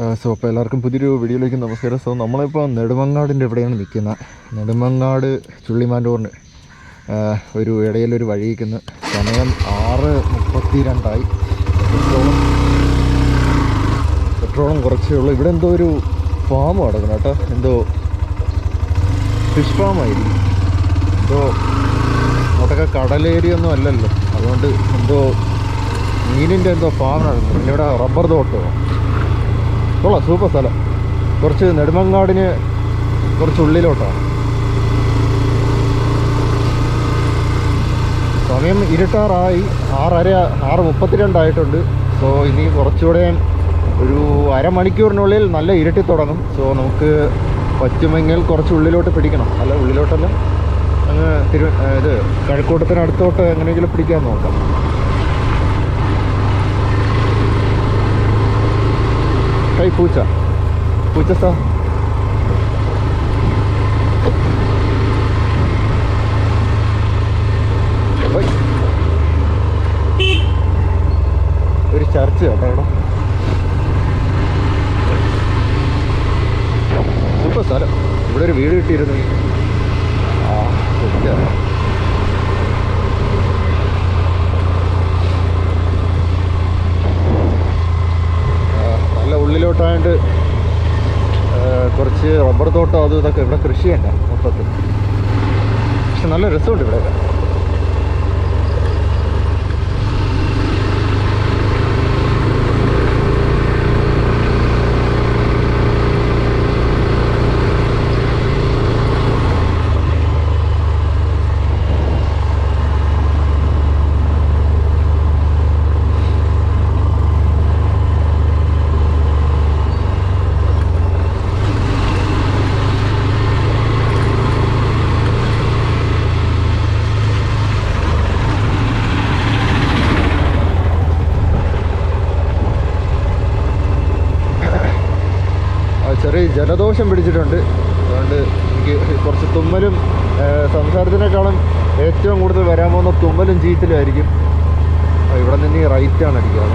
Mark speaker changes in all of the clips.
Speaker 1: അപ്പോൾ എല്ലാവർക്കും പുതിയൊരു വീഡിയോയിലേക്ക് നമസ്കാരം. നമ്മളിപ്പോൾ നെടുമങ്ങാടിൻ്റെ എവിടെയാണ് നിൽക്കുന്നത്. നെടുമങ്ങാട് ചുള്ളിമാൻഡോറിന് ഒരു ഇടയിലൊരു വഴി നിൽക്കുന്ന സമയം 6:32. പെട്രോളും കുറച്ചേ ഉള്ളൂ. ഇവിടെ എന്തോ ഒരു ഫാം കിടക്കണം കേട്ടോ, എന്തോ ഫിഷ് ഫാമായിരിക്കും. എന്തോ അങ്ങോട്ടൊക്കെ കടലേരിയൊന്നും അല്ലല്ലോ, അതുകൊണ്ട് എന്തോ മീനിൻ്റെ എന്തോ ഫാം നടക്കുന്നു. പിന്നെ ഇവിടെ റബ്ബർ തോട്ടമോ കൊള്ളാം, സൂപ്പർ സ്ഥലം. കുറച്ച് നെടുമങ്ങാടിന് കുറച്ച് ഉള്ളിലോട്ടാണ്. സമയം ഇരുട്ടാറായി, 6:32 സോ ഇനി കുറച്ചുകൂടെ ഒരു അരമണിക്കൂറിനുള്ളിൽ നല്ല ഇരുട്ടി തുടങ്ങും. സോ നമുക്ക് പറ്റുമെങ്കിൽ കുറച്ച് ഉള്ളിലോട്ട് പിടിക്കണം. അല്ല ഉള്ളിലോട്ടല്ല, അങ്ങ് ഇത് കഴക്കൂട്ടത്തിനടുത്തോട്ട് എങ്ങനെയെങ്കിലും പിടിക്കാൻ നോക്കാം. പൂച്ച സാർ, ഒരു ചർച്ച് കേട്ടോ ഇവിടെ. സൂപ്പർ സ്ഥലം. ഇവിടെ ഒരു വീട് കിട്ടിയിരുന്നു. നല്ല ഉള്ളിലോട്ടായിട്ട് കുറച്ച് റബ്ബർ തോട്ടം അതും ഇതൊക്കെ ഇവിടെ കൃഷി തന്നെ മൊത്തത്തിൽ. പക്ഷെ നല്ല രസമുണ്ട് ഇവിടെയൊക്കെ. ചെറിയ ജലദോഷം പിടിച്ചിട്ടുണ്ട്. അതുകൊണ്ട് എനിക്ക് കുറച്ച് തുമ്മലും സംസാരത്തിനേക്കാളും ഏറ്റവും കൂടുതൽ വരാൻ പോകുന്ന തുമ്മലും ചീറ്റലും ആയിരിക്കും. ഇവിടെ നിന്ന് ഈ റൈറ്റാണ് അടിക്കുക.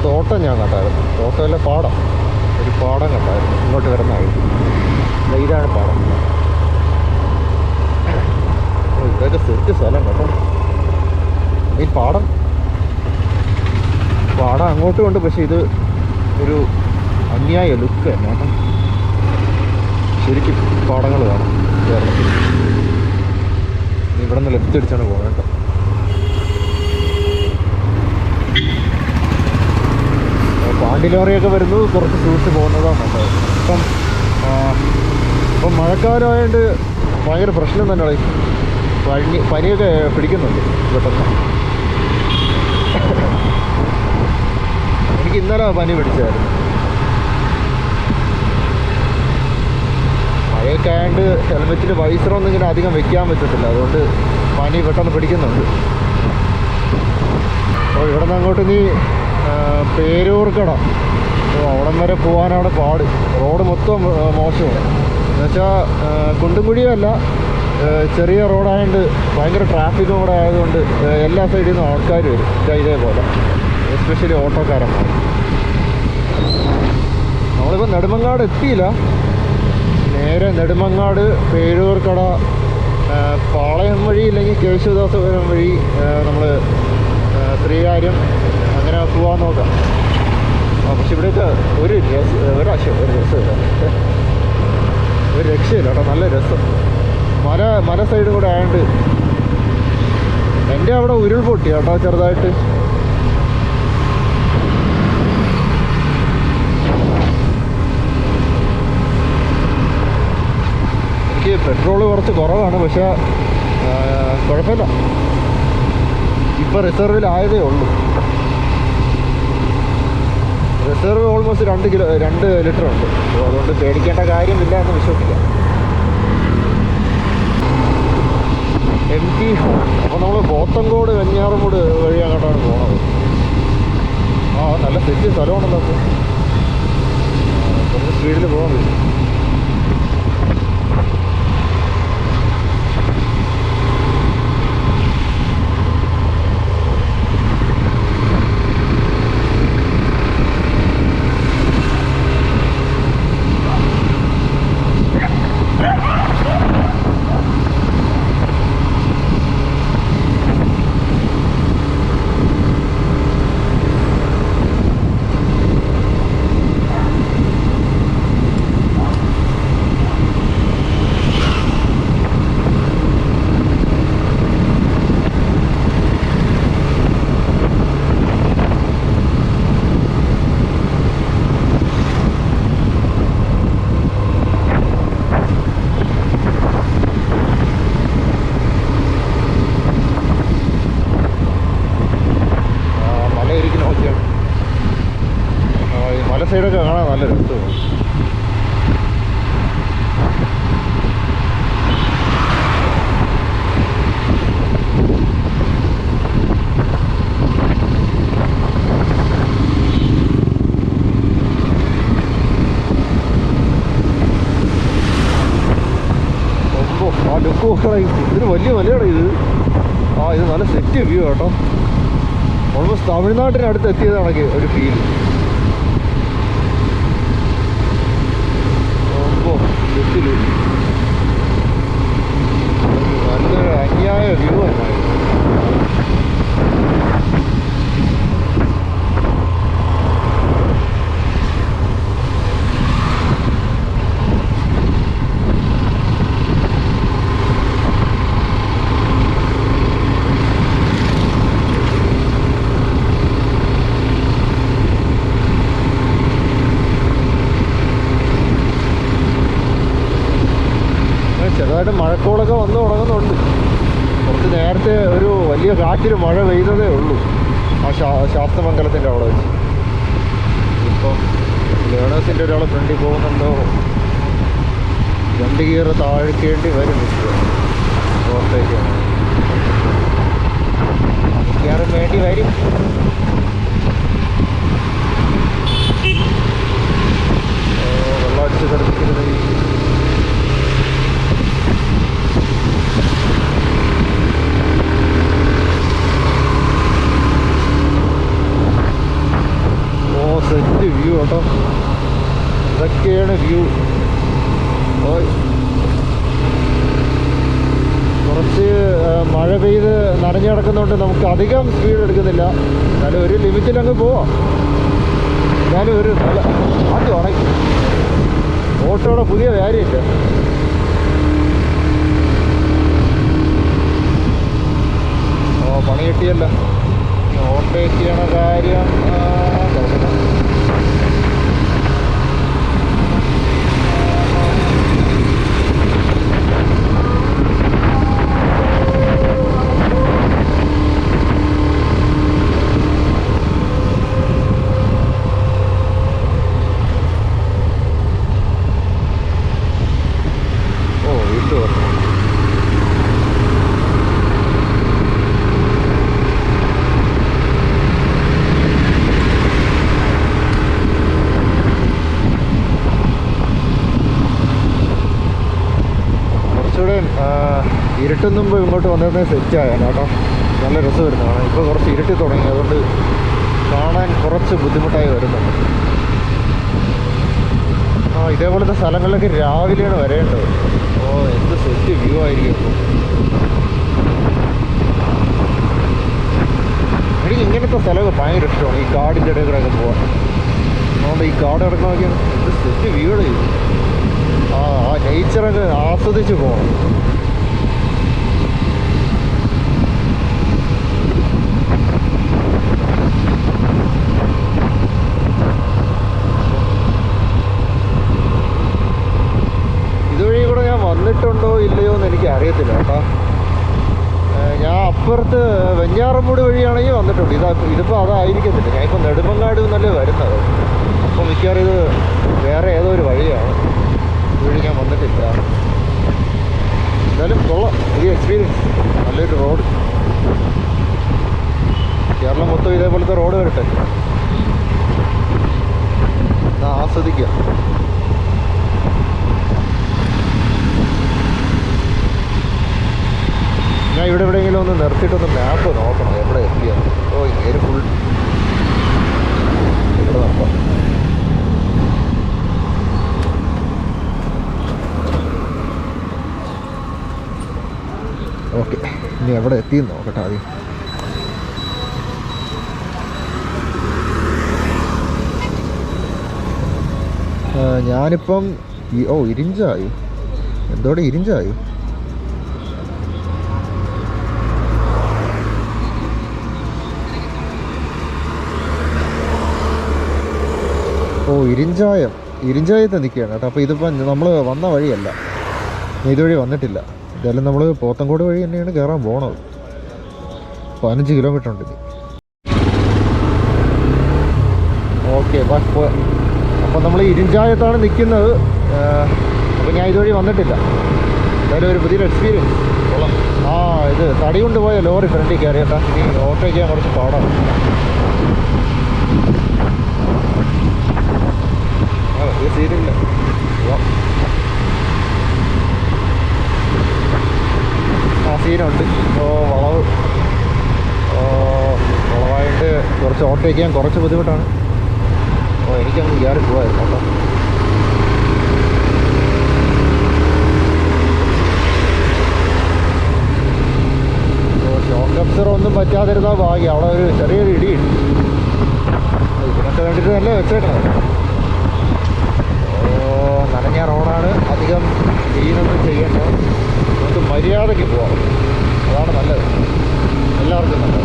Speaker 1: തോട്ടം ഞാൻ കണ്ടായിരുന്നു. തോട്ടമല്ല, പാടം. ഒരു പാടം കണ്ടായിരുന്നു ഇങ്ങോട്ട് വരുന്നതായിട്ട്. ഇതാണ് പാടം. ഇതൊക്കെ സെറ്റ് സ്ഥലം കേട്ടോ. ഈ പാടം അങ്ങോട്ടും ഉണ്ട്, പക്ഷെ ഇത് ഒരു അന്യായ ലുക്ക് തന്നെ കേട്ടോ. ശരിക്കും പാടങ്ങൾ കാണാം കേരളത്തിൽ. ഇവിടെ നിന്ന് ലെഫ്റ്റ് അടിച്ചാണ് പോകുന്നത് കേട്ടോ. പാണ്ടി ലോറിയൊക്കെ വരുന്നത് കുറച്ച് സൂക്ഷിച്ച് പോകുന്നതാണ് നല്ലത്. ഇപ്പം മഴക്കാലമായതുകൊണ്ട് ഭയങ്കര പ്രശ്നം തന്നെയാണ്. പനിയൊക്കെ പിടിക്കുന്നുണ്ട് പെട്ടെന്ന്. എനിക്ക് ഇന്നലെ പനി പിടിച്ചായിരുന്നു. മഴയൊക്കെ ആയതുകൊണ്ട് ഹെൽമെറ്റിൽ വൈസറൊന്നും ഇങ്ങനെ അധികം വെക്കാൻ പറ്റത്തില്ല, അതുകൊണ്ട് പനി പെട്ടെന്ന് പിടിക്കുന്നുണ്ട്. അപ്പോൾ ഇവിടെ നിന്ന് അങ്ങോട്ട് നീ പേരൂർക്കട, അവിടം വരെ പോകാനാണ് പാട്. റോഡ് മൊത്തം മോശമാണ്. എന്നുവെച്ചാൽ കുണ്ടും കുഴിയല്ല, ചെറിയ റോഡായതുകൊണ്ട് ഭയങ്കര ട്രാഫിക്കും കൂടെ ആയതുകൊണ്ട് എല്ലാ സൈഡിൽ നിന്നും ആൾക്കാർ വരും ഇതേപോലെ, എസ്പെഷ്യലി ഓട്ടോക്കാരന്മാർ. നമ്മളിപ്പോൾ നെടുമങ്ങാട് എത്തിയില്ല. നേരെ നെടുമങ്ങാട്, പേരൂർക്കട, പാളയം വഴി ഇല്ലെങ്കിൽ കേശവദാസപുരം വഴി നമ്മൾ ശ്രീകാര്യം അങ്ങനെ പോകാൻ നോക്കാം. പക്ഷെ ഇവിടെയൊക്കെ ഒരു രസമില്ല, ഒരു രക്ഷയില്ല കേട്ടോ. നല്ല രസം. മല സൈഡും കൂടെ ആയതുകൊണ്ട്. എൻ്റെ അവിടെ ഉരുൾപൊട്ടി കേട്ടോ ചെറുതായിട്ട്. എനിക്ക് പെട്രോള് കുറച്ച് കുറവാണ്, പക്ഷേ കുഴപ്പമില്ല. ഇപ്പോൾ റിസർവിലായതേ ഉള്ളൂ. റിസർവ് ഓൾമോസ്റ്റ് 2 ലിറ്റർ ഉണ്ട്. അപ്പോൾ അതുകൊണ്ട് പേടിക്കേണ്ട കാര്യമില്ല എന്ന് വിശ്വസിക്കാം. MT home. അപ്പോൾ നമ്മൾ പോത്തങ്കോട് വെഞ്ഞാറമൂട് വഴി അങ്ങോട്ടാണ് പോണത്. നല്ല സെറ്റ് സ്ഥലമാണല്ലോ. അപ്പോൾ കുറച്ച് സ്പീഡിൽ പോകാൻ പറ്റും. സൈഡൊക്കെ കാണാൻ നല്ല രസമാണ്. ഇതിന് വലിയ മലയാണ് ഇത്. ഇത് നല്ല സെറ്റ് വ്യൂ കേട്ടോ. ഓൾമോസ്റ്റ് തമിഴ്നാട്ടിനടുത്ത് എത്തിയതാണെങ്കിൽ ഒരു ഫീൽ. നല്ലൊരു അന്യായ വ്യൂ തന്നെയാണ്. ചെറുതായിട്ട് മഴക്കോളൊക്കെ വന്നു തുടങ്ങുന്നുണ്ട്. കുറച്ച് നേരത്തെ ഒരു വലിയ കാറ്റിൽ മഴ പെയ്തതേ ഉള്ളൂ ശാസ്തമംഗലത്തിൻ്റെ അവിടെ വെച്ച്. ഇപ്പം ലേണേഴ്സിൻ്റെ ഒരാൾ ഫ്രണ്ടിൽ പോകുന്നുണ്ടോ, 2 ഗിയർ താഴ്ക്കേണ്ടി വരും. പുറത്തേക്കാണ് മിക്കവാറും വേണ്ടി വരും. വെള്ളം അടിച്ച് കിടക്കുന്നത് സെറ്റ് വ്യൂ കേട്ടോ. ഇതൊക്കെയാണ് വ്യൂ. കുറച്ച് മഴ പെയ്ത് നനഞ്ഞു കിടക്കുന്നതുകൊണ്ട് നമുക്ക് അധികം സ്പീഡ് എടുക്കുന്നില്ല. എന്നാലും ഒരു ലിമിറ്റിലങ്ങ് പോവാം. എന്നാലും ഒരു നല്ല ആദ്യം ഉണങ്ങി ഓട്ടോയുടെ പുതിയ വേരിയന്റ്. പണി കിട്ടിയല്ല. ഓട്ടോ ചെയ്യണ കാര്യം ഇരുട്ടും മുമ്പ് ഇങ്ങോട്ട് വന്നിരുന്നത് സെറ്റായാണ് കേട്ടോ. നല്ല രസം വരുന്നതാണ്. ഇപ്പോൾ കുറച്ച് ഇരുട്ടി തുടങ്ങി, അതുകൊണ്ട് കാണാൻ കുറച്ച് ബുദ്ധിമുട്ടായി വരുന്നുണ്ട്. ഇതേപോലത്തെ സ്ഥലങ്ങളിലൊക്കെ രാവിലെയാണ് വരേണ്ടത്. എന്ത് സെറ്റ് വ്യൂ ആയിരിക്കും. എനിക്ക് ഇങ്ങനത്തെ സ്ഥലമൊക്കെ ഭയങ്കര ഇഷ്ടമാണ്. ഈ കാടിൻ്റെ ഇടയിൽ കൂടെ ഒക്കെ പോകാൻ. അതുകൊണ്ട് ഈ കാട് ഇറക്കാൻ നോക്കിയാണ് എന്ത് സെറ്റ് വ്യൂ ചെയ്യും. ആ നേച്ചറൊക്കെ ആസ്വദിച്ച് പോകണം. വന്നിട്ടുണ്ടോ ഇല്ലയോ എന്ന് എനിക്ക് അറിയത്തില്ല കേട്ടോ. ഞാൻ അപ്പുറത്ത് വെഞ്ഞാറമൂട് വഴിയാണെങ്കിൽ വന്നിട്ടുണ്ട്. ഇതിപ്പോൾ അതായിരിക്കത്തില്ല. ഞാനിപ്പോൾ നെടുമങ്ങാട് എന്നല്ലേ വരുന്നത്. അപ്പോൾ മിക്കവാറും ഇത് വേറെ ഏതോ ഒരു വഴിയാണ്. ഇതുവഴി ഞാൻ വന്നിട്ടില്ല. എന്തായാലും കൊള്ളാം, പുതിയ എക്സ്പീരിയൻസ്. നല്ലൊരു റോഡ്. കേരളം മൊത്തം ഇതേപോലത്തെ റോഡ് വരട്ടെ, എന്നാൽ ആസ്വദിക്കുക. ഞാൻ ഇവിടെ എവിടെയെങ്കിലും ഒന്ന് നിർത്തിയിട്ടൊന്ന് മാപ്പ് നോക്കണം എവിടെ എത്തിയാണ്. ഓ ഇങ്ങനെ ഫുൾ ഇവിടെ നോക്കാം. ഓക്കെ, ഇനി എവിടെ എത്തിയെന്ന് നോക്കട്ടെ ആദ്യം. ഞാനിപ്പം ഇരിഞ്ചായി, എന്തോടെ ഇരിഞ്ചായി. ഇരിഞ്ചായത്ത് നിൽക്കുകയാണ് കേട്ടോ. അപ്പോൾ ഇതിപ്പം നമ്മൾ വന്ന വഴിയല്ല, ഇതുവഴി വന്നിട്ടില്ല. എന്തായാലും നമ്മൾ പോത്തങ്കോട് വഴി തന്നെയാണ് കയറാൻ പോണത്. 15 കിലോമീറ്റർ ഉണ്ട് ഇനി. ഓക്കെ, അപ്പം നമ്മൾ ഇരിഞ്ചായത്താണ് നിൽക്കുന്നത്. അപ്പോൾ ഞാൻ ഇതുവഴി വന്നിട്ടില്ല. എന്തായാലും ഒരു പുതിയൊരു എക്സ്പീരിയൻസ് കൊള്ളാം. ഇത് തടി കൊണ്ടുപോയ ലോറി ഫ്രണ്ടിൽ കയറി കേട്ടോ. ഇനി ഓട്ടോ ചെയ്യാൻ കുറച്ച് പാടാണ്. വലിയ സീനില്ല. സീനുണ്ട്. വളവായിട്ട് കുറച്ച് ഓട്ടോ ചെയ്യാൻ കുറച്ച് ബുദ്ധിമുട്ടാണ്. എനിക്കങ്ങ് കയറി പോവായിരുന്നു കേട്ടോ. ഷോക്ക് അബ്സർ ഒന്നും പറ്റാതിരുന്നാൽ ഭാഗ്യം. അവിടെ ഒരു ചെറിയൊരു ഇടിയുണ്ട്. ഇതിനൊക്കെ വേണ്ടിയിട്ട് നല്ല വെച്ചേക്കണം. നനഞ്ഞ റോഡാണ്, അധികം ക്ലീനൊന്നും ചെയ്യണ്ട. നമുക്ക് മര്യാദയ്ക്ക് പോവാം, അതാണ് നല്ലത്, എല്ലാവർക്കും നല്ലത്.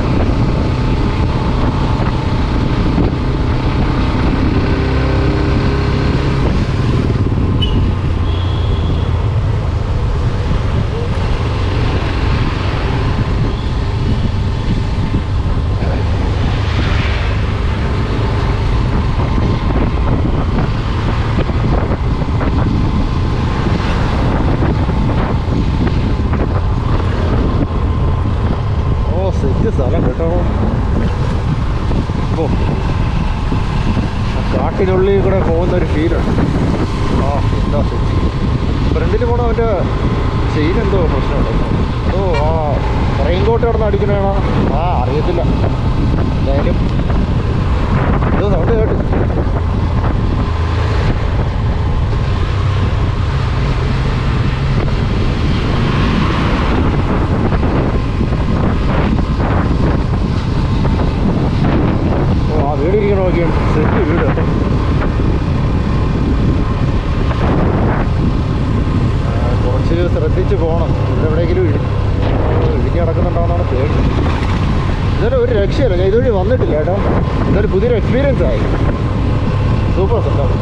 Speaker 1: സ്ഥലം കേട്ടോ. കാട്ടിനുള്ളിൽ കൂടെ പോകുന്നൊരു ഫീലുണ്ട്. എന്താ സെറ്റ്. ഫ്രണ്ടിൽ പോകണം. അവൻ്റെ ചെയിൻ എന്തോ പ്രശ്നമുണ്ടോ? റെയിൻകോട്ട് കിടന്ന് അടിക്കണേണോ? അറിയത്തില്ല. എന്തായാലും എന്തോ സൗണ്ട് കേട്ട്. വീടിരിക്കണ നോക്കിയാണ് സെറ്റ് വീട് കേട്ടോ. കുറച്ച് ശ്രദ്ധിച്ച് പോകണം. ഇവിടെ എവിടെയെങ്കിലും ഇടിഞ്ഞ് കിടക്കുന്നുണ്ടോയെന്നാണ് പേടി. ഇതൊരു രക്ഷയല്ല. ഞാൻ ഇതുവഴി വന്നിട്ടില്ല കേട്ടോ. ഇതൊരു പുതിയൊരു എക്സ്പീരിയൻസ് ആയി. സൂപ്പർ സ്ഥലം.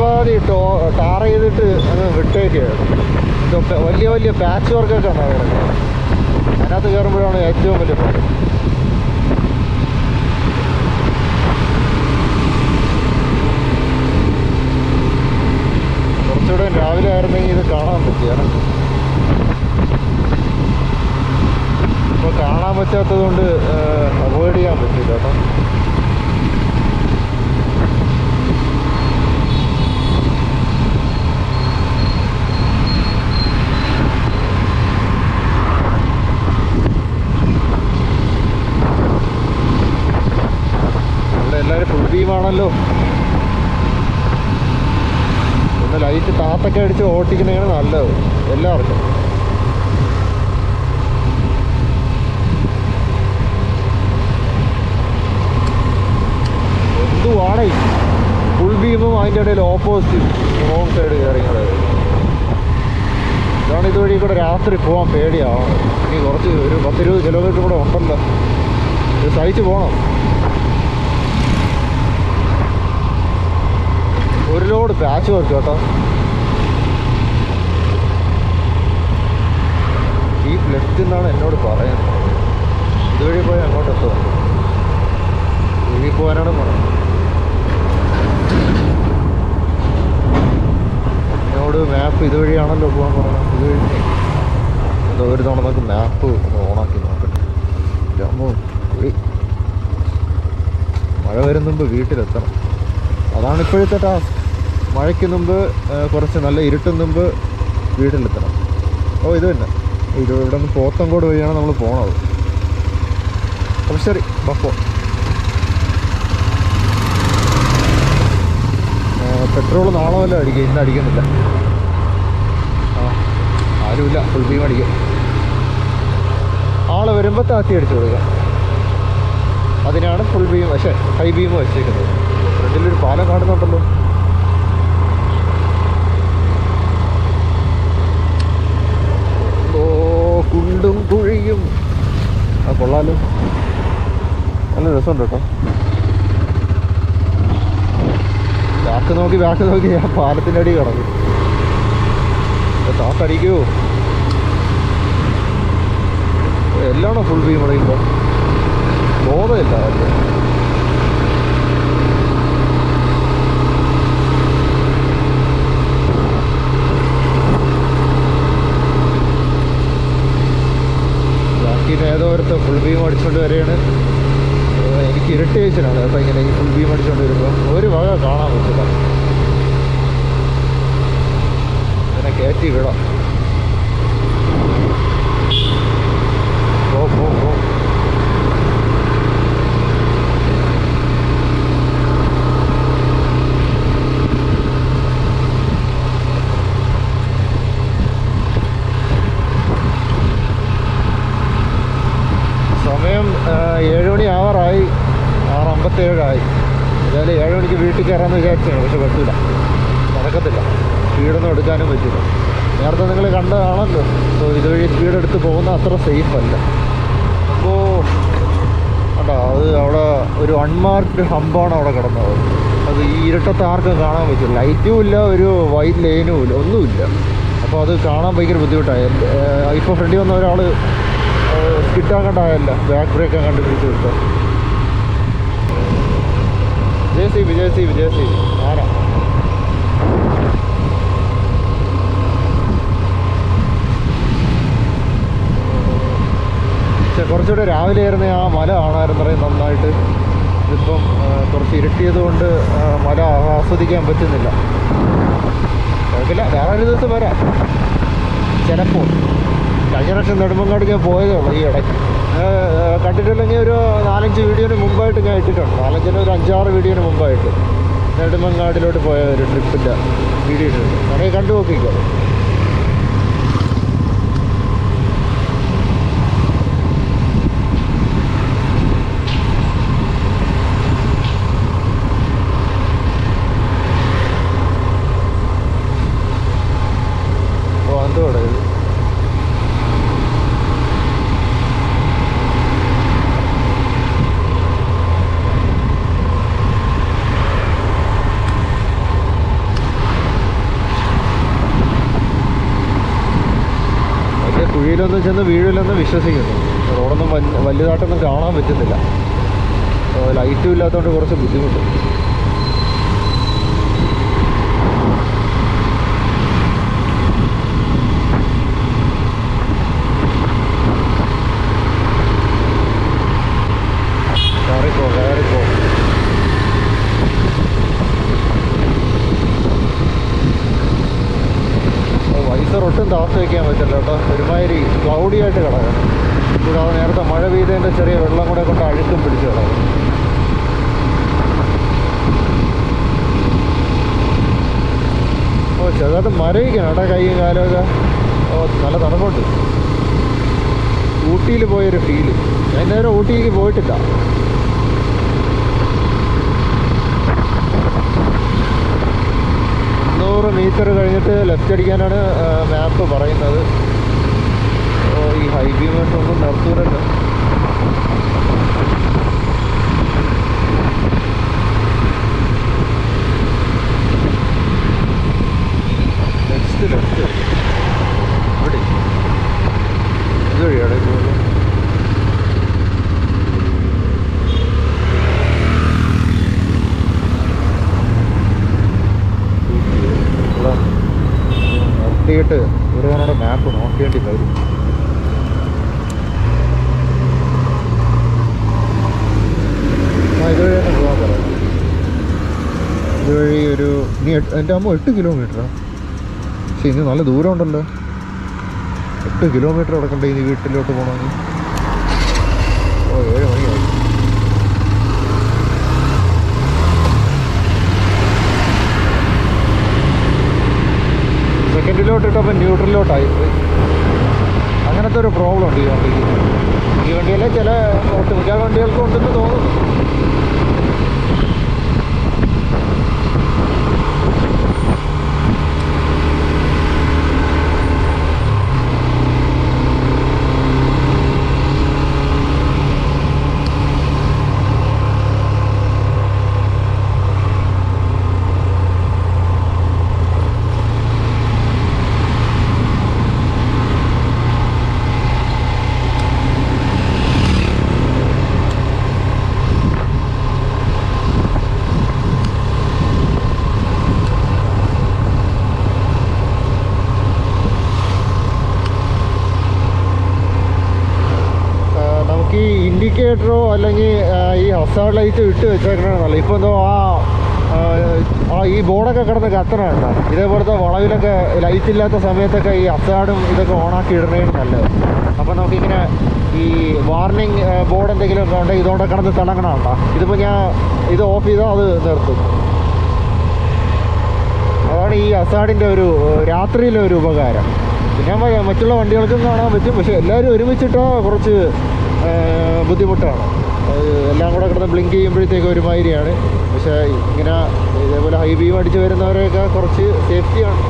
Speaker 1: പാതി ടാർ ചെയ്തിട്ട് അങ്ങ് വിട്ടേക്കാണ്. ഇതൊക്കെ വലിയ വലിയ പാച്ച് വർക്കൊക്കെ ആണ് കിടക്കുന്നത്. അതിനകത്ത് കയറുമ്പോഴാണ് ഏറ്റവും വലിയ പാട്. കുറച്ചുകൂടെ രാവിലെ ആയിരുന്നെങ്കിൽ ഇത് കാണാൻ പറ്റിയാണ്. ഇപ്പോൾ കാണാൻ പറ്റാത്തത് കൊണ്ട് അവോയ്ഡ് ചെയ്യാൻ പറ്റില്ല കേട്ടോ. ഇവിടെ എല്ലാവരും ഫുൾ ബീമാണല്ലോ. ഒന്ന് ലൈറ്റ് താത്തൊക്കെ അടിച്ച് ഓട്ടിക്കുന്നതാണ് നല്ലത് എല്ലാവർക്കും. എന്തുവാണേ ഫുൾ ബീമും അതിൻ്റെ ഇടയിൽ ഓപ്പോസിറ്റ് റോങ് സൈഡ് കയറിയത്. ഇതാണ് ഇതുവഴി കൂടെ രാത്രി പോകാൻ പേടിയാവണം. ഇനി കുറച്ച് ഒരു 10-20 കിലോമീറ്റർ കൂടെ ഉണ്ടല്ലോ. ഇത് സഹിച്ച് പോകണം. ഒരു ലോഡ് പാച്ച് വർക്ക് കേട്ടോ. ഡീപ്പ് ലെഫ്റ്റ് എന്നാണ് എന്നോട് പറയുന്നത്. ഇതുവഴി പോയി അങ്ങോട്ട് എത്തും. ഇതുവഴി പോകാനാണ് പറയുന്നത്. എന്നോട് മാപ്പ് ഇതുവഴിയാണല്ലോ പോകാൻ പറയുന്നത്. ഇതുവഴി എന്തോ ഒരു തവണ നമുക്ക് മാപ്പ് ഒന്ന് ഓണാക്കി നോക്കട്ടെ. മഴ വരുന്ന മുമ്പ് വീട്ടിലെത്തണം. അതാണ് ഇപ്പോഴത്തെ ടാസ്ക്. മഴയ്ക്ക് മുമ്പ് കുറച്ച് നല്ല ഇരുട്ടും മുമ്പ് വീട്ടിലെത്തണം. ഓ ഇത് തന്നെ. ഇവിടെ നിന്ന് പോത്തങ്കോട് വഴിയാണ് നമ്മൾ പോണത്. അപ്പം ശരി ബപ്പോ. പെട്രോൾ നാളെ വല്ല അടിക്കുക. ഇന്ന് അടിക്കുന്നില്ല. ആരുമില്ല. ഫുൾ ബീം അടിക്കും. ആള് വരുമ്പോൾ താത്തി അടിച്ചു കൊടുക്കുക. അതിനാണ് ഫുൾ ബീം പക്ഷേ ഹൈ ബീം വെച്ചേക്കുന്നത്. ഫ്രണ്ടിലൊരു പാലം കാണുന്നുണ്ടല്ലോ. ഓ കുണ്ടും കുഴിയും. ആ കൊള്ളാലോ. നല്ല രസമുണ്ട് കേട്ടോ. ബാക്ക് നോക്കി ആ പാലത്തിൻ്റെ അടി കിടന്നു. താത്തടിക്കുമോ? എല്ലാണോ ഫുൾ ബീം അടിക്കുമ്പോൾ ബോധമില്ല. അല്ലേ ബാക്കിന് ഏതോ ഒരുത്ത ഫുൾ ബീം അടിച്ചുകൊണ്ട് വരെയാണ്. എനിക്ക് ഇറിറ്റേഷനാണ് കേട്ടോ ഇങ്ങനെ ഈ ഫുൾ ബീം അടിച്ചുകൊണ്ട് വരുമ്പോൾ. ഒരു വക കാണാൻ പറ്റില്ല. ഇതിനെ കയറ്റി വിടാം. പോ സമയം 7 മണി ആവാറായി. 6:57 ഏതായാലും 7 മണിക്ക് വീട്ടിൽ കയറാമെന്ന് വിചാരിച്ചാണ്. പക്ഷെ പറ്റില്ല, നടക്കത്തില്ല. സ്പീഡൊന്നും എടുക്കാനും പറ്റില്ല. നേരത്തെ നിങ്ങൾ കണ്ടതാണല്ലോ. സോ ഇതുവഴി സ്പീഡ് എടുത്ത് പോകുന്ന അത്ര സേഫ് അല്ല. അപ്പോൾ കണ്ടോ, അത് അവിടെ ഒരു അൺമാർക്ക്ഡ് ഹമ്പാണ് അവിടെ കിടന്നത്. അത് ഈ ഇരുട്ടത്ത് ആർക്കും കാണാൻ പറ്റില്ല. ലൈറ്റും ഇല്ല, ഒരു വൈറ്റ് ലൈനും ഇല്ല, ഒന്നുമില്ല. അപ്പോൾ അത് കാണാൻ ഭയങ്കര ബുദ്ധിമുട്ടായി. ഇപ്പോൾ ഫ്രണ്ടിൽ വന്ന ഒരാൾ കിട്ടാക്കണ്ടായല്ല, ബാക്ക് ബ്രേക്ക് കണ്ട് തിരിച്ചു വിട്ടോ. ജെ സി ആരാ? പക്ഷെ കുറച്ചുകൂടെ രാവിലെ ആയിരുന്നേ ആ മല കാണാമായിരുന്നു പറയും നന്നായിട്ട്. ഇതിപ്പം കുറച്ച് ഇരുട്ടിയത് കൊണ്ട് മല ആസ്വദിക്കാൻ പറ്റുന്നില്ല. കുഴപ്പമില്ല, വേറെ ഒരു ദിവസം വരാം ചിലപ്പോൾ. കഴിഞ്ഞ പ്രാവശ്യം നെടുമങ്ങാട് ഞാൻ പോയതേ ഉള്ളൂ ഈ ഇടയ്ക്ക്. കണ്ടിട്ടില്ലെങ്കിൽ ഒരു 4-5 വീഡിയോന് മുമ്പായിട്ട് ഞാൻ ഇട്ടിട്ടുണ്ട്. 4-5 ഒരു 5-6 വീഡിയോന് മുമ്പായിട്ട് നെടുമങ്ങാടിലോട്ട് പോയ ഒരു ട്രിപ്പിൻ്റെ വീഡിയോ ഇട്ടിട്ടുണ്ട്. വേണമെങ്കിൽ കണ്ടു നോക്കിക്കോ. ഓ എന്തോടെ ഇത്? ഇതിലൊന്നും ചെന്ന് വീഴില്ലെന്ന് വിശ്വസിക്കുന്നു. റോഡൊന്നും വലുതായിട്ടൊന്നും കാണാൻ പറ്റുന്നില്ല. ലൈറ്റും ഇല്ലാത്തതുകൊണ്ട് കുറച്ച് ബുദ്ധിമുട്ട്. കയറിപ്പോ വൈസർ ഒട്ടും താഴ്ത്തി വയ്ക്കാൻ പറ്റില്ല കേട്ടോ. ഒരുമാതിരി ക്ലൗഡി ആയിട്ട് കിടക്കണം. കൂടാതെ നേരത്തെ മഴ പെയ്തതിൻ്റെ ചെറിയ വെള്ളം കൂടെ കൊണ്ട് അഴുക്കും പിടിച്ച് കിടക്കും. ചെറുതായിട്ട് മരവിക്കണം കേട്ടോ കൈയും കാലുമൊക്കെ. നല്ല തണുപ്പുണ്ട്. ഊട്ടിയിൽ പോയൊരു ഫീല്. ഞാൻ നേരെ ഊട്ടിക്ക് പോയിട്ടില്ല. മീറ്റർ കഴിഞ്ഞിട്ട് ലെഫ്റ്റ് അടിക്കാനാണ് മാപ്പ് പറയുന്നത്. ഈ ഹൈവേ ഒന്നും നിർത്തൂരല്ലോ. ലെഫ്റ്റ് ഇവിടെ ഇതുവഴിയാണ് പോകുന്നത്. നിർത്തിയിട്ട് ഒരു തവണ മാപ്പ് നോക്കേണ്ടി വരും. ഇതുവഴി തന്നെ പോകാൻ പറയാം. ഇതുവഴി ഒരു എൻ്റെ അമ്മ 8 കിലോമീറ്ററാണ്. പക്ഷെ ഇനി നല്ല ദൂരം ഉണ്ടല്ലോ. 8 കിലോമീറ്റർ കിടക്കണ്ടേ ഇനി വീട്ടിലോട്ട് പോകണമെങ്കിൽ. 7 മണിയായി. സെക്കൻഡിലോട്ട് ഇട്ടപ്പോൾ ന്യൂട്രലിലോട്ടായി പോയി. അങ്ങനത്തെ ഒരു പ്രോബ്ലം ഉണ്ട് ഈ വണ്ടിക്ക്. ഈ വണ്ടിയിലെ ചില ഒട്ടുമിക്ക വണ്ടികൾക്കും ഉണ്ടെന്ന് തോന്നുന്നു. ഇൻഡിക്കേറ്ററോ അല്ലെങ്കിൽ ഈ ഹസാർഡ് ലൈറ്റ് ഇട്ട് വെച്ചേക്കണമെന്നല്ല. ഇപ്പോൾ എന്തോ ഈ ബോർഡൊക്കെ കിടന്ന് കത്തണുണ്ട്. ഇതേപോലത്തെ വളവിലൊക്കെ ലൈറ്റ് ഇല്ലാത്ത സമയത്തൊക്കെ ഈ ഹസാർഡും ഇതൊക്കെ ഓണാക്കി ഇടണേണ് നല്ലത്. അപ്പോൾ നമുക്കിങ്ങനെ ഈ വാർണിംഗ് ബോർഡ് എന്തെങ്കിലും ഒക്കെ ഉണ്ടെങ്കിൽ ഇതോടെ കിടന്ന് തിളങ്ങണമുണ്ടോ. ഇതിപ്പോൾ ഞാൻ ഇത് ഓഫ് ചെയ്താൽ അത് നിർത്തും. അതാണ് ഈ ഹസാർഡിൻ്റെ ഒരു രാത്രിയിലെ ഒരു ഉപകാരം. പിന്നെ മറ്റുള്ള വണ്ടികൾക്കും കാണാൻ പറ്റും. പക്ഷെ എല്ലാവരും ഒരുമിച്ചിട്ടാൽ കുറച്ച് ബുദ്ധിമുട്ടാണ്. എല്ലാം കൂടെ കിടന്ന് ബ്ലിങ്ക് ചെയ്യുമ്പോഴത്തേക്ക് ഒരുമാതിരിയാണ്. പക്ഷേ ഇങ്ങനെ ഇതേപോലെ ഹൈ ബീം അടിച്ച് വരുന്നവരെയൊക്കെ കുറച്ച് സേഫ്റ്റിയാണ്.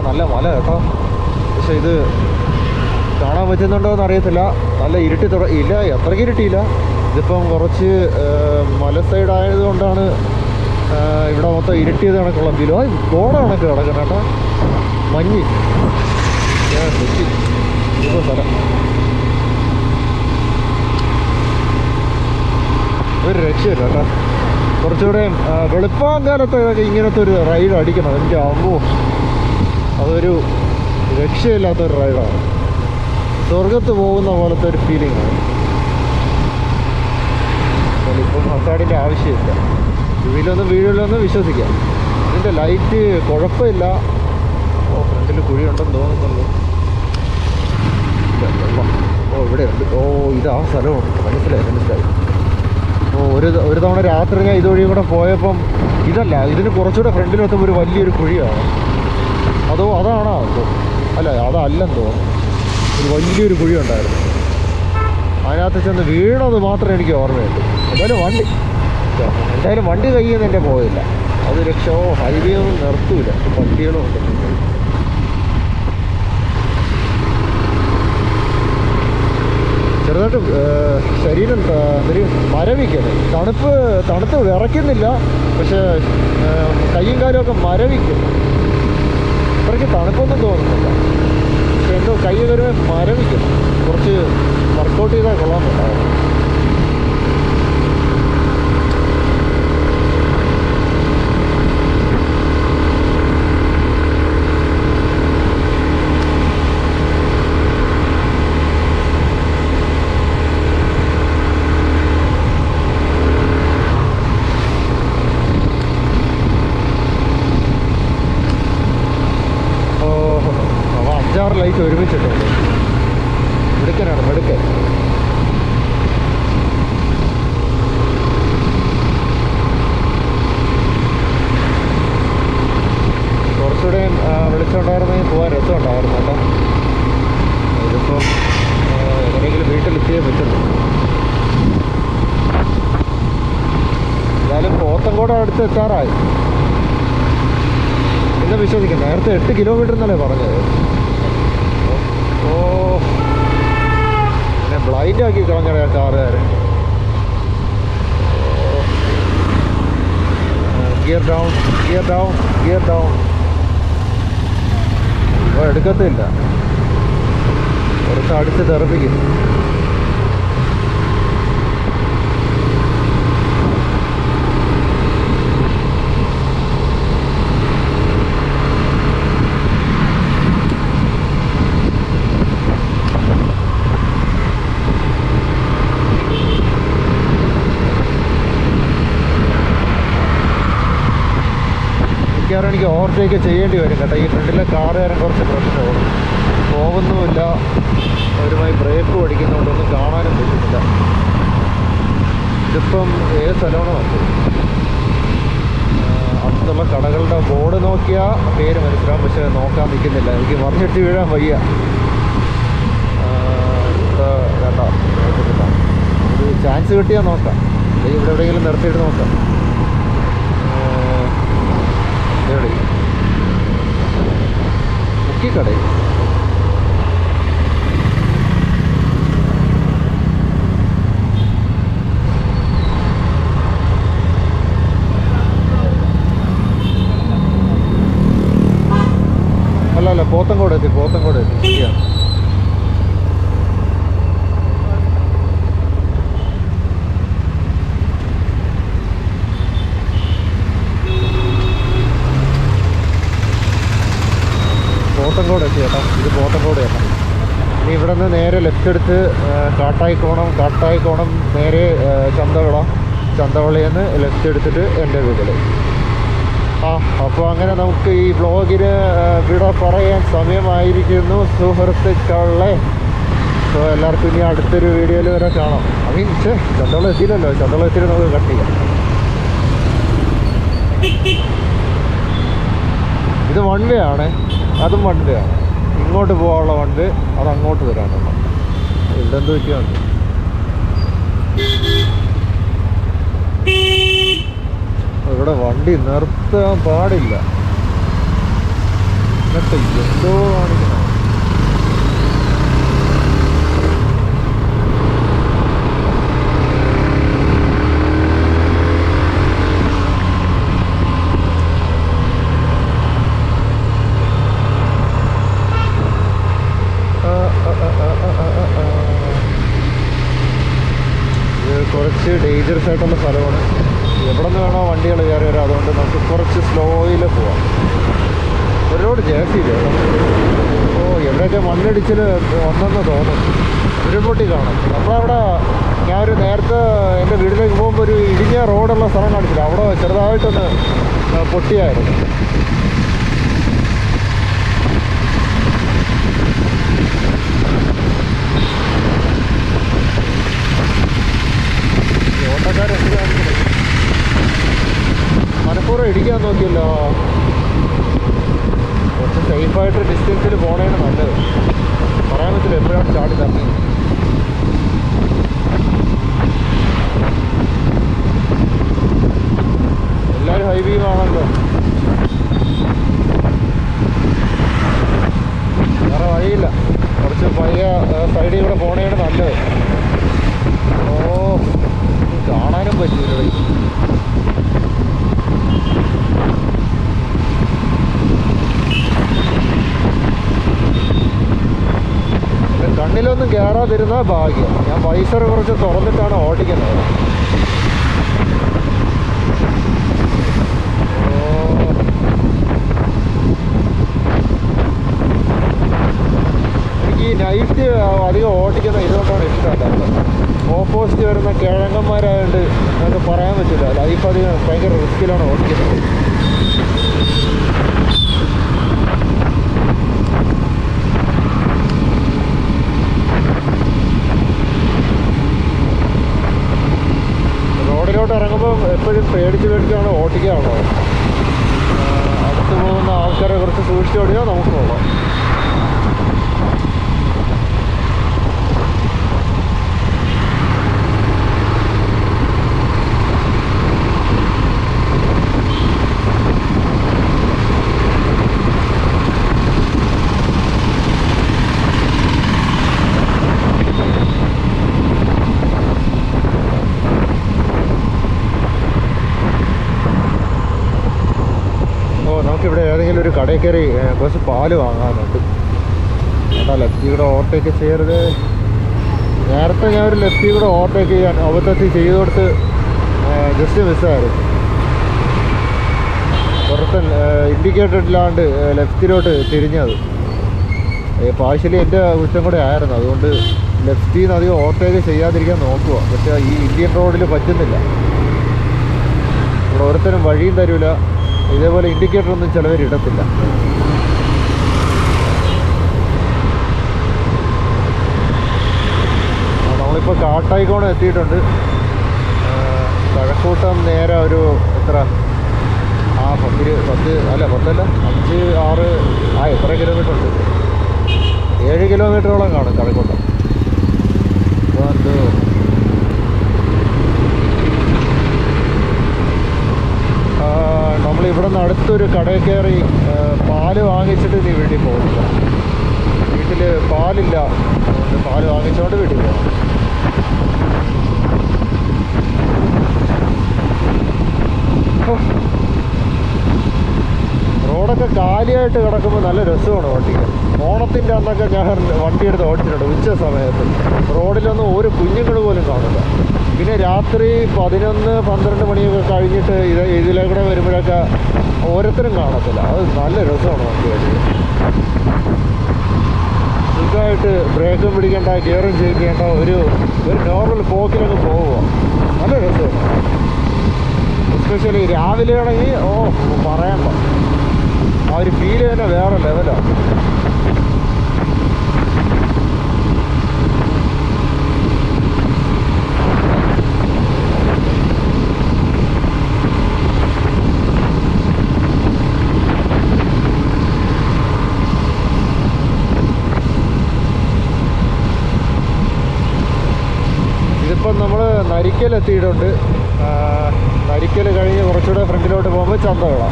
Speaker 1: നല്ല മല കേട്ടോ. പക്ഷെ ഇത് കാണാൻ പറ്റുന്നുണ്ടോ എന്ന് അറിയത്തില്ല. നല്ല ഇരുട്ടി ഇല്ല, അത്രയ്ക്ക് ഇരുട്ടിയില്ല. ഇതിപ്പം കുറച്ച് മല സൈഡ് ആയതുകൊണ്ടാണ് ഇവിടെ മൊത്തം ഇരുട്ടിയത് കണക്കുള്ള ഫീലോ. കോട കണക്ക് കിടക്കണം കേട്ടോ. മഞ്ഞ് സ്ഥലം ഒരു രക്ഷയില്ല കേട്ടോ. കുറച്ചുകൂടെ വെളുപ്പാങ്കാലത്തൊക്കെ ഇങ്ങനത്തെ ഒരു റൈഡ് അടിക്കണം. എനിക്ക് അമ്മോ അതൊരു രക്ഷയില്ലാത്തൊരു റൈഡാണ്. സ്വർഗത്ത് പോകുന്ന പോലത്തെ ഒരു ഫീലിംഗാണ്. ഇപ്പം ഹസാർഡിൻ്റെ ആവശ്യമില്ല. വീഴിലൊന്നും വിശ്വസിക്കാം. ഇതിൻ്റെ ലൈറ്റ് കുഴപ്പമില്ല. ഫ്രണ്ടിൽ കുഴിയുണ്ടെന്ന് തോന്നുന്നുള്ളൂ. ഇവിടെ ഉണ്ട്. ഇതാ സ്ഥലമുണ്ട്. മനസ്സിലായി. ഒരു തവണ രാത്രി ഞാൻ ഇതുവഴി കൂടെ പോയപ്പം ഇതല്ല, ഇതിന് കുറച്ചുകൂടെ ഫ്രണ്ടിലെത്തുമ്പോൾ ഒരു വലിയൊരു കുഴിയാണ്. അതാണോ അല്ല, അതല്ലെന്ന് തോന്നുന്നു. ഒരു വലിയൊരു കുഴി ഉണ്ടായിരുന്നു. അതിനകത്ത് ചെന്ന് വീണത് മാത്രമേ എനിക്ക് ഓർമ്മയുള്ളൂ. എന്തായാലും വണ്ടി കയ്യിൽ നിന്ന് എൻ്റെ പോയില്ല. അത് ഹൈവേ ഒന്നും നിർത്തൂല. വണ്ടികളും ഉണ്ട്. ചെറുതായിട്ട് ശരീരം ഒരു മരവിക്കുന്നത്. തണുത്ത് വിറയ്ക്കുന്നില്ല. പക്ഷെ കയ്യും കാലുമൊക്കെ മരവിക്കും. അത്രയ്ക്ക് തണുപ്പൊന്നും തോന്നുന്നില്ല. പക്ഷെ എന്തോ കൈ വരുമ്പോൾ മരവിക്കും. കുറച്ച് വർക്കൗട്ട് ചെയ്താൽ കൊള്ളാമെന്നുണ്ടാവും. ലൈറ്റ് ഒരുമിച്ചിട്ടുണ്ട്. മിടുക്കനാണ്, മിടുക്കൻ. കുറച്ചുകൂടെ വെളിച്ചമുണ്ടായിരുന്നെങ്കിൽ പോകാൻ രസമുണ്ടായിരുന്നു കേട്ടോ. ഇതിപ്പം എങ്ങനെയെങ്കിലും വീട്ടിലെത്തിയേ പറ്റുള്ളൂ. എന്തായാലും പോത്തങ്കോട് അടുത്ത് എത്താറായി. ഇന്ന് വിശ്വസിക്കാം, നേരത്തെ 8 കിലോമീറ്റർ എന്നല്ലേ പറഞ്ഞത്. ഓ, എന്നെ ബ്ലൈൻഡ് ആക്കി കളഞ്ഞട കാറുകാരൻ. Gear down, gear down, gear down. അപ്പോൾ എടുക്കത്തില്ല, കുറച്ച് അടിച്ച് തെറിപ്പിക്കും. എനിക്ക് ഓവർടേക്ക് ചെയ്യേണ്ടി വരും കേട്ടോ. ഈ ഫ്രണ്ടിലെ കാറുകാരൻ കുറച്ച് പ്രശ്നമാണ്. പോകുന്നുമില്ല, ഒരുമായി ബ്രേക്കും അടിക്കുന്നതുകൊണ്ടൊന്നും കാണാനും പറ്റുന്നില്ല. ഇതിപ്പം ഏത് സ്ഥലമാണോ നമുക്ക് അടുത്തുള്ള കടകളുടെ ബോർഡ് നോക്കിയാൽ പേര് മനസ്സിലാവും, പക്ഷെ നോക്കാൻ നിൽക്കുന്നില്ല. എനിക്ക് മറിഞ്ഞിട്ട് വീഴാൻ വയ്യ. വേണ്ട, ഒരു ചാൻസ് കിട്ടിയാൽ നോക്കാം. അല്ലെങ്കിൽ ഇവിടെ എവിടെയെങ്കിലും നിർത്തിയിട്ട് നോക്കാം. എവിടെ മുക്കിക്കട അല്ല, പോത്തങ്കോട് എത്തി, പോത്തങ്കോട് എത്തി. ശരിയാണ്. പോത്തങ്കോട് എത്തി ചേട്ടാ. ഇത് പോത്തങ്കോട് ചേട്ടാ. ഇനി ഇവിടെ നിന്ന് നേരെ ലെഫ്റ്റ് എടുത്ത് കാട്ടായിക്കോണം നേരെ ചന്തവളയിൽ നിന്ന് ലെഫ്റ്റ് എടുത്തിട്ട് എൻ്റെ വീട്ടിൽ. അപ്പോൾ അങ്ങനെ നമുക്ക് ഈ വ്ളോഗിന് വിട പറയാൻ സമയമായിരിക്കുന്നു സുഹൃത്തുക്കളെ. സോ എല്ലാവർക്കും ഇനി അടുത്തൊരു വീഡിയോയിൽ വരെ കാണാം. ചന്തവളം എത്തിയില്ലല്ലോ. ചന്തവളം എത്തിയിട്ട് നമുക്ക് കട്ട് ചെയ്യാം. ഇത് 1 വേ ആണ്, അതും 1 വേ ആണ്. ഇങ്ങോട്ട് പോകാനുള്ള 1 വേ, അത് അങ്ങോട്ട് വരാനുള്ള. ഇവിടെ എന്ത് പറ്റിയാണ്? ഇവിടെ വണ്ടി നിർത്താൻ പാടില്ല. എന്നിട്ട് എന്തോ കാണിക്കണം. കുറച്ച് ഡേഞ്ചറസ് ആയിട്ടുള്ള സ്ഥലമാണ്. എവിടെ നിന്ന് വേണോ വണ്ടികൾ കയറി വരാം. അതുകൊണ്ട് നമുക്ക് കുറച്ച് സ്ലോയിൽ പോവാം. ഒരുപാട് ജേഴ്സിയില്ല. എവിടെയൊക്കെ മണ്ണിടിച്ചിൽ വന്നെന്ന് തോന്നുന്നു. ഉരുൾപൊട്ടി കാണാം. നമ്മളവിടെ ഞാനൊരു നേരത്തെ എൻ്റെ വീട്ടിലേക്ക് പോകുമ്പോൾ ഒരു ഇടിഞ്ഞ റോഡുള്ള സ്ഥലം കാണിച്ചില്ല. അവിടെ ചെറുതായിട്ടൊന്ന് പൊട്ടിയായിരുന്നു. ഓട്ടക്കാരെന്ത് കാണിക്കുന്നത്? മനഃപൂർവ്വം ഇടിക്കാൻ നോക്കിയല്ലോ. കുറച്ച് സേഫായിട്ട് ഡിസ്റ്റൻസിൽ പോകണേണ് നല്ലത്. പറയാൻ പറ്റില്ല എപ്പോഴാണ് ചാടി തരണേ. എല്ലാവരും ഹൈ ബീം ആണല്ലോ. വേറെ വഴിയില്ല. കുറച്ച് പയ്യ സൈഡിൽ കൂടെ പോകണേണ് നല്ലത്. കാണാനും പറ്റില്ല. കാണാതിരുന്ന ഭാഗ്യം. ഞാൻ വൈസർ കുറച്ച് തുറന്നിട്ടാണ് ഓടിക്കുന്നത്. എനിക്ക് ഈ നൈറ്റ് അധികം ഓടിക്കുന്ന ഇതുകൊണ്ടാണ് ഇഷ്ടമല്ലാത്തത്. ഓപ്പോസിറ്റ് വരുന്ന കിഴങ്ങന്മാരായതുകൊണ്ട് നമുക്ക് പറയാൻ പറ്റില്ല. ലൈഫ് അധികം ഭയങ്കര റിസ്ക്കിലാണ് ഓടിക്കുന്നത്. റോഡിലോട്ട് ഇറങ്ങുമ്പോൾ എപ്പോഴും പേടിച്ചാണ് ഓടിക്കാനുള്ളത്. അടുത്ത് പോകുന്ന ആൾക്കാരെ കുറച്ച് സൂക്ഷിച്ച് ഓടിയാൽ നമുക്ക് പോകാം. നമുക്കിവിടെ ഏതെങ്കിലും ഒരു കടയിൽ കയറി കുറച്ച് പാല് വാങ്ങാനുണ്ട്. കേട്ടോ, ലെഫ്റ്റി കൂടെ ഓവർടേക്ക് ചെയ്യരുത്. നേരത്തെ ഞാൻ ഒരു ലെഫ്റ്റി കൂടെ ഓവർടേക്ക് ചെയ്യാൻ അബദ്ധത്തിൽ ചെയ്ത് കൊടുത്ത് ജസ്റ്റ് മിസ്സായിരുന്നു. പുറത്ത് ഇൻഡിക്കേറ്റർ ഇല്ലാണ്ട് ലെഫ്റ്റിലോട്ട് തിരിഞ്ഞത് പാഴ്ശലി എൻ്റെ കുറ്റം കൂടെ ആയിരുന്നു. അതുകൊണ്ട് ലെഫ്റ്റിൽ നിന്ന് അധികം ഓവർടേക്ക് ചെയ്യാതിരിക്കാൻ നോക്കുക. പക്ഷേ ഈ ഇന്ത്യൻ റോഡിൽ പറ്റുന്നില്ല. ഇവിടെ ഓരോരുത്തരും വഴിയും തരില്ല. ഇതേപോലെ ഇൻഡിക്കേറ്റർ ഒന്നും ചിലവർ ഇടത്തില്ല. നമ്മളിപ്പോൾ കാട്ടായിക്കോണം എത്തിയിട്ടുണ്ട്. കഴക്കൂട്ടം നേരെ ഒരു എത്ര 5, 6 എത്ര കിലോമീറ്റർ ഉണ്ട്? 7 കിലോമീറ്ററോളം കാണും കഴക്കൂട്ടം. നമ്മളിവിടെ നിന്ന് അടുത്തൊരു കടയിൽ കയറി പാല് വാങ്ങിച്ചിട്ട് നീ വീട്ടിൽ പോകുന്നില്ല. വീട്ടിൽ പാലില്ല, അതുകൊണ്ട് പാല് വാങ്ങിച്ചുകൊണ്ട് വീട്ടിൽ പോകാം. റോഡൊക്കെ കാലിയായിട്ട് കിടക്കുമ്പോൾ നല്ല രസമാണ് ഓടിക്കാൻ. ഓണത്തിൻ്റെ അന്നൊക്കെ ഞാൻ വണ്ടിയെടുത്ത് ഓടിച്ചിട്ടുണ്ട് ഉച്ച സമയത്ത്. റോഡിലൊന്നും ഒരു കുഞ്ഞുങ്ങൾ പോലും കാണില്ല. പിന്നെ രാത്രി 11-12 മണിയൊക്കെ കഴിഞ്ഞിട്ട് ഇതിലെ കൂടെ വരുമ്പോഴൊക്കെ ഓരോരുത്തരും കാണത്തില്ല. അത് നല്ല രസമാണ് വണ്ടി ഓടിക്കാൻ. സുഖമായിട്ട് ബ്രേക്കും പിടിക്കേണ്ട, ഗിയറും ചെയ്യേണ്ട, ഒരു നോർമൽ പോക്കിലൊക്കെ പോവുക. നല്ല രസമാണ്. എസ്പെഷ്യലി രാവിലെ ആണെങ്കിൽ പറയണ്ട, ആ ഒരു ഫീല് തന്നെ വേറെ ലെവലാണ്. ഇതിപ്പം നമ്മൾ നരിക്കൽ എത്തിയിട്ടുണ്ട്. നരിക്കൽ കഴിഞ്ഞ് കുറച്ചുകൂടെ ഫ്രണ്ടിലോട്ട് പോകുമ്പോൾ ചന്തവിള.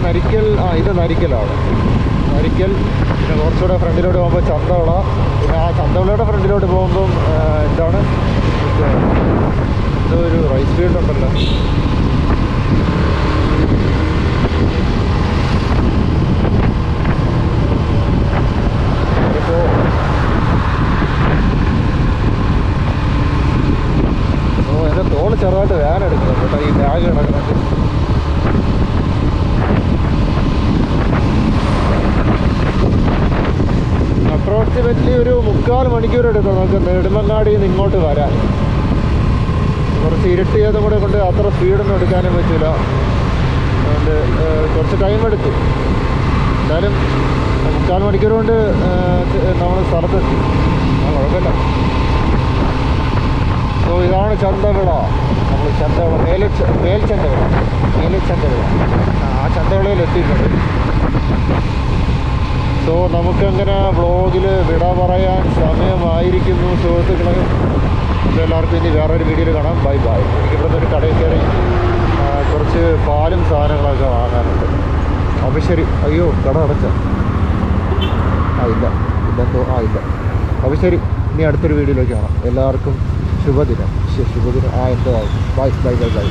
Speaker 1: നരിക്കൽ ഇത് നരിക്കലാണ്. നരിക്കൽ പിന്നെ കുറച്ചുകൂടെ ഫ്രണ്ടിലോട്ട് പോകുമ്പോൾ ചന്തവിള. പിന്നെ ആ ചന്തവിളയുടെ ഫ്രണ്ടിലോട്ട് പോകുമ്പം എന്താണ് ഇതൊരു റൈസ് ഫീൽഡ് ഉണ്ടല്ലോ. എൻ്റെ തോള് ചെറുതായിട്ട് വേദന എടുക്കുന്നുണ്ട് കേട്ടോ, ഈ ബാഗ് കിടക്കുന്നുണ്ട്. അപ്രോക്സിമേറ്റ്ലി ഒരു 3/4 മണിക്കൂർ എടുക്കും നമുക്ക് നെടുമങ്ങാടിയിൽ നിന്ന് ഇങ്ങോട്ട് വരാൻ. കുറച്ച് ഇരുട്ടിയതും കൂടെ കൊണ്ട് അത്ര സ്പീഡൊന്നും എടുക്കാനും പറ്റില്ല. അതുകൊണ്ട് കുറച്ച് ടൈം എടുത്തു. എന്തായാലും 3/4 മണിക്കൂർ കൊണ്ട് നമ്മൾ സ്ഥലത്തെത്തി. കുഴപ്പമില്ല. സോ ഇതാണ് ചന്തവിള. നമ്മൾ ചന്തവിള മേൽച്ചന്തവിള ആ ചന്തവിളയിൽ എത്തിയിട്ടുണ്ട്. സോ നമുക്കങ്ങനെ വ്ളോഗിൽ വിട പറയാൻ സമയമായിരിക്കുന്നു സുഹൃത്തുക്കളെ. എല്ലാവർക്കും ഇനി വേറൊരു വീഡിയോയിൽ കാണാം. Bye bye. എനിക്കിവിടുന്ന് ഒരു കടയിൽ കയറി കുറച്ച് പാലും സാധനങ്ങളൊക്കെ വാങ്ങാനുണ്ട്. അപ്പോൾ ശരി. അയ്യോ, കട അടച്ച ഇല്ലെന്തോ ഇല്ല. അപ്പോൾ ശരി, ഇനി അടുത്തൊരു വീഡിയോയിലേക്ക് കാണാം. എല്ലാവർക്കും ശുഭദിനം. ശുഭദിനം. എന്തോ ബൈ ബൈ ബൈ ബൈ.